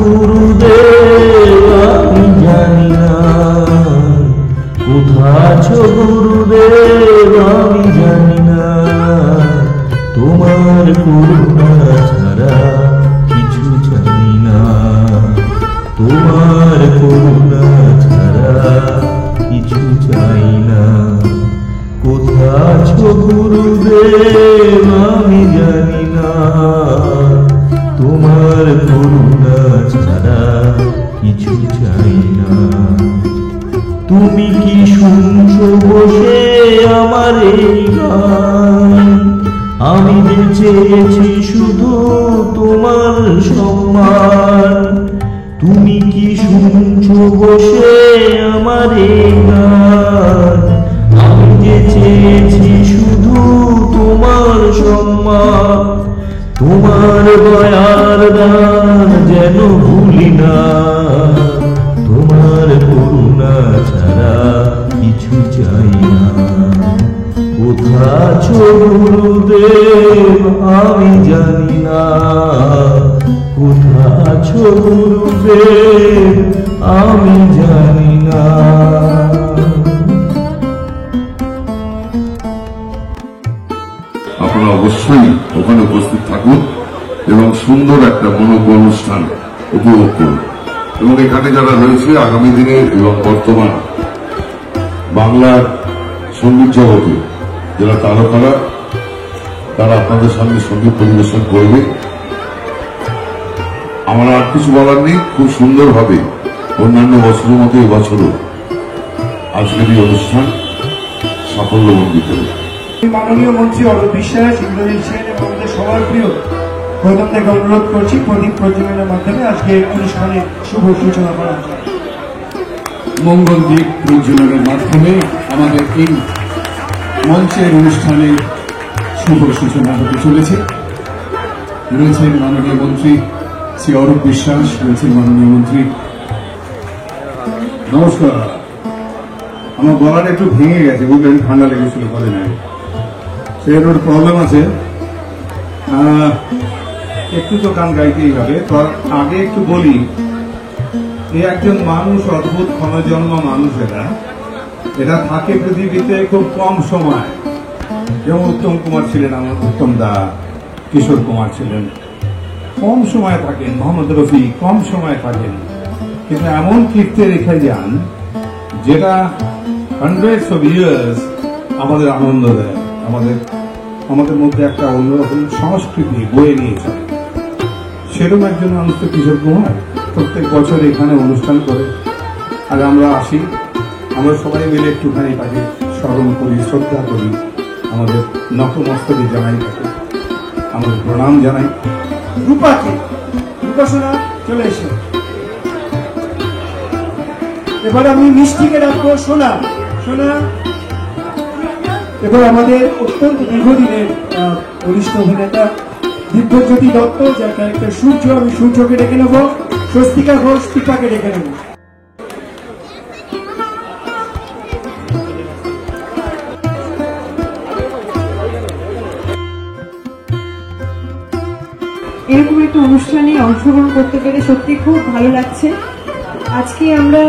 গুরুদেব আমি জানি না, কোথা আছো গুরুদেব আমি জানি না, তোমার করুণা ছাড়া কিছু জানি না, তোমার করুণা ছাড়া কিছু চাই না। কোথা আছো গুরুদেব আমি জানি না, তোমার করুণা ছাড়া কিছু চাই না। তুমি কি শুনছো বসে আমার এই গান? আমি যে চেয়েছি শুধু তোমার সম্মান। তুমি কি শুনছো বসে আমার এই গান? আমি যে চেয়েছি শুধু তোমার সম্মান। তোমার দয়ার দান যেন ভুলি না, তোমার করুণা ছাড়া কিছু চাই না। কোথা আছো গুরুদেব আমি জানি না, কোথা আছো গুরুদেব আমি জানি না। আপনারা অবশ্যই ওখানে উপস্থিত থাকুন এবং সুন্দর একটা মনোজ্ঞ অনুষ্ঠান উপভোগ করুন। এবং এখানে যারা রয়েছে আগামী দিনে এবং বর্তমান বাংলার সঙ্গীত জগতে যারা তারকারা, তারা আপনাদের সামনে সঙ্গীত পরিবেশন করবে। আমার আর কিছু বলার নেই। খুব সুন্দরভাবে অন্যান্য বছরের মতো এবছরও আজকের এই অনুষ্ঠান সাফল্যমণ্ডিত হবে। মাননীয় মন্ত্রী অরূপ বিশ্বাস, ইন্দ্রজিৎ সেন এবং আমাদের সবার প্রিয় গৌতম থেকে অনুরোধ করছি প্রদীপ প্রজ্বলনের মাধ্যমে আজকে অনুষ্ঠানের শুভ সূচনা করা হয়। মঙ্গল দ্বীপ প্রজ্বলনের মাধ্যমে আমাদের এই মঞ্চের অনুষ্ঠানের শুভ সূচনা হতে চলেছে। রয়েছেন মাননীয় মন্ত্রী শ্রী অরূপ বিশ্বাস, রয়েছেন মাননীয় মন্ত্রী। নমস্কার। আমার গলাটা একটু ভেঙে গেছে, বুঝলেন, ঠান্ডা লেগেছিল কদিন আগে, সেটা একটু প্রবলেম আছে। একটু তো গান গাইতেই হবে। তার আগে একটু বলি, এই একজন মানুষ, অদ্ভুত ক্ষণজন্ম মানুষ। এরা থাকে পৃথিবীতে খুব কম সময়। যেমন উত্তম কুমার ছিলেন, আমার উত্তম দা, কিশোর কুমার ছিলেন, কম সময় থাকেন। মোহাম্মদ রফি কম সময় থাকেন, কিন্তু এমন কীর্তি রেখে যান যেটা হান্ড্রেডস অফ ইয়ার্স আমাদের আনন্দ দেয়, আমাদের মধ্যে একটা অন্যরকম সংস্কৃতি বয়ে নিয়ে চলে। সেরকম একজন মানুষ তো কিশোর কুমার। প্রত্যেক বছর এখানে অনুষ্ঠান করে, আর আমরা আসি, আমরা সবাই মিলে একটুখানি তাকে স্মরণ করি, শ্রদ্ধা করি, আমাদের নতমস্তকে জানাই, তাকে আমাদের প্রণাম জানাই। রূপাকে রূপাসনা চলে এসে এবার আমি মিষ্টিকে ডাকবো সোনা। সোনা এবার আমাদের অত্যন্ত দীর্ঘদিনের বরিষ্ঠ অভিনেতা দিব্যজ্যোতি দত্ত, যার ক্যারেক্টার সূর্য, আমি সূর্যকে ডেকে নেব। স্বস্তিকা ঘোষ দীপাকে ডেকে নেব। এরকম একটা অনুষ্ঠানে অংশগ্রহণ করতে পেরে সত্যি খুব ভালো লাগছে। আজকে আমরা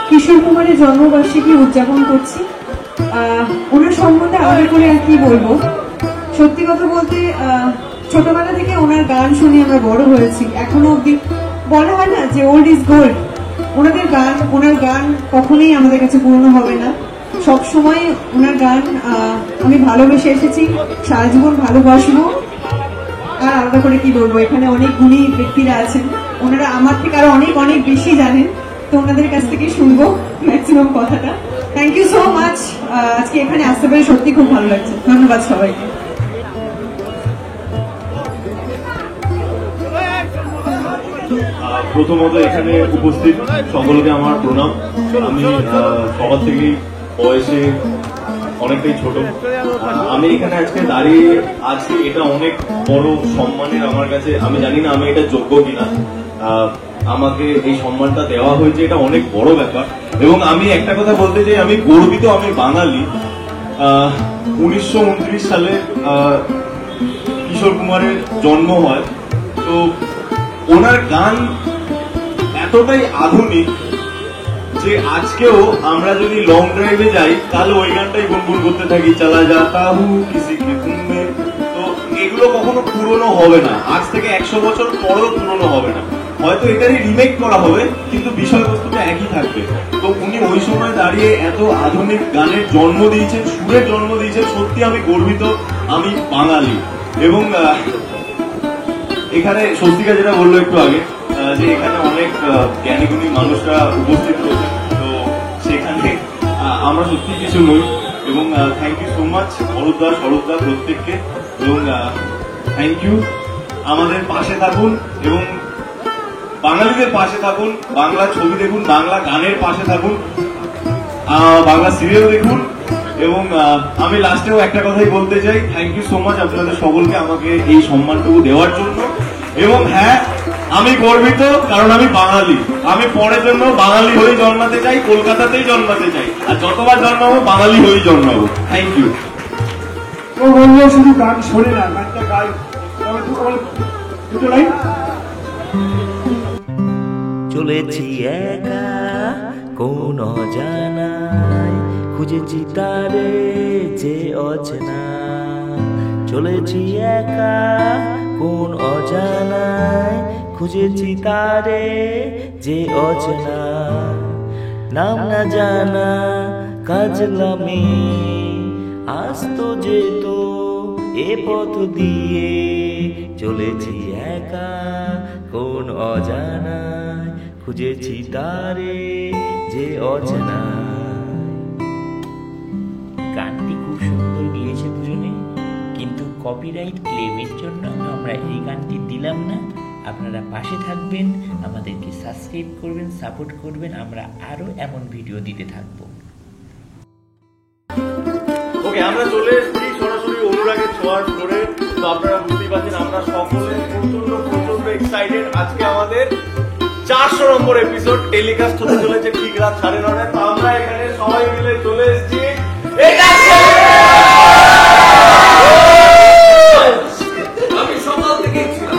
কিশোর কুমারের জন্মবার্ষিকী উদযাপন করছি। ওনার সম্বন্ধে আলাদা করে আর কি বলবো। সত্যি কথা বলতে ছোটবেলা থেকে ওনার গান শুনে আমরা বড় হয়েছি। এখনো অব্দি বলা হয় না যে ওল্ড ইজ গোল্ড। ওনার গান কখনোই আমাদের কাছে পুরনো হবে না। সব সময় ওনার গান আমি ভালোবেসে এসেছি, সারা জীবন ভালোবাসবো। আর আলাদা করে কি বলবো, এখানে অনেক গুণী ব্যক্তিরা আছেন, ওনারা আমার থেকে আরো অনেক অনেক বেশি জানেন, তো ওনাদের কাছ থেকে শুনবো ম্যাক্সিমাম কথাটা। Thank you so much. আজকে এখানে আসতে পেরে সত্যি খুব ভালো লাগছে। ধন্যবাদ সবাইকে। প্রথমত এখানে উপস্থিত সকলকে আমার প্রণাম। আমি সবার থেকেই বয়সে অনেকটাই ছোট। আমি এখানে আজকে দাঁড়িয়ে আছি, এটা অনেক বড় সম্মানের আমার কাছে। আমি জানি না আমি এটা যোগ্য কিনা, আমাকে এই সম্মানটা দেওয়া হয়েছে, এটা অনেক বড় ব্যাপার। এবং আমি একটা কথা বলতে চাই, আমি গর্বিত, আমি বাঙালি। 1929 সালে কিশোর কুমারের জন্ম হয়, তো ওনার গান এতটাই আধুনিক যে আজকেও আমরা যদি লং ড্রাইভে যাই তাহলে ওই গানটাই গুনগুন করতে থাকি, চালা যাতা হু কিসি কে তুমনে। তো এগুলো কখনো পুরনো হবে না, আজ থেকে 100 বছর পরেও পুরনো হবে না। হয়তো এটারই রিমেক করা হবে কিন্তু বিষয়বস্তুটা একই থাকবে। তো উনি ওই সময় দাঁড়িয়ে এত আধুনিক গানের জন্ম দিয়েছেন, সুরের জন্ম দিয়েছেন। সত্যি আমি গর্বিত, আমি বাঙালি। এবং এখানে স্বস্তিকা যেটা বললো একটু আগে যে এখানে অনেক জ্ঞানীগুণী মানুষরা উপস্থিত রয়েছেন, তো সেখানে আমরা সত্যি কিছু নই। এবং থ্যাংক ইউ সো মাচ অরূপদা, স্বরূপদা, প্রত্যেককে। এবং থ্যাংক ইউ, আমাদের পাশে থাকুন এবং বাঙালিদের পাশে থাকুন, বাংলা ছবি দেখুন, বাংলা গানের পাশে থাকুন, বাংলা সিরিয়াল দেখুন। এবং আমি লাস্টেও একটা কথাই বলতে চাই, থ্যাংক ইউ সো মাচ আপনাদের সকলকে আমাকে এই সম্মানটুকু দেওয়ার জন্য। এবং হ্যাঁ, আমি গর্বিত কারণ আমি বাঙালি। আমি পরের জন্য বাঙালি হয়ে জন্মাতে চাই, কলকাতাতেই জন্মাতে চাই, আর যতবার জন্মাবো বাঙালি হয়েই জন্মাবো। Thank you. ও বললো শুধু গান শোনে না, গানটা গায়। দুটো লাইন। চলেছি একা কোন অজানায়, খুঁজেছি তারে যে অচেনা। চলেছি একা কোন অজানায়, খুঁজেছি তারে যে অচেনা। নাম না জানা কাজলামে আসতো যেত এ পথ দিয়ে। চলেছি একা কোন অজানায়, খুঁজেছি তারে যে অচেনা। গানটি খুব সুন্দর গিয়েছে দুজনে, কিন্তু কপিরাইট ক্লেমের জন্য আমরা এই গানটি দিলাম না। আপনারা পাশে থাকবেন, আমাদেরকে সাবস্ক্রাইব করবেন, সাপোর্ট করবেন, আমরা আরো এমন ভিডিও দিতে থাকবো। ওকে, আমরা চলে এসেছি সরাসরি অনুরাগের ছোঁয়ার ফ্লোরে। তো আপনারা বুঝতেই পারছেন আমরা সকলে প্রচন্ড এক্সাইটেড। আজকে আমাদের 400 নম্বর এপিসোড টেলিকাস্ট হতে চলেছে ঠিক রাত 9:30টায়। তো আমরা এখানে সবাই মিলে চলে এসেছি। আমি সকাল থেকে ছিলাম।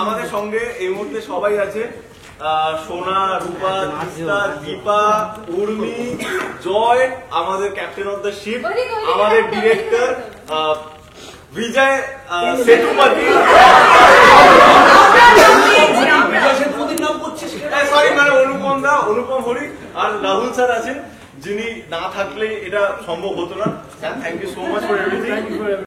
আমাদের সঙ্গে এই মুহূর্তে সবাই আছে, সোনা, রূপা, তিস্তা, দীপা, উর্মি, জয়, আমাদের ক্যাপ্টেন অফ দ্য শিপ, আমাদের ডিরেক্টর বিজয় সেতুপতি, সরি মানে অনুপম দা, অনুপম হরি, আর রাহুল স্যার আছেন, যিনি না থাকলে এটা সম্ভব হতো না। Thank you so much for everything.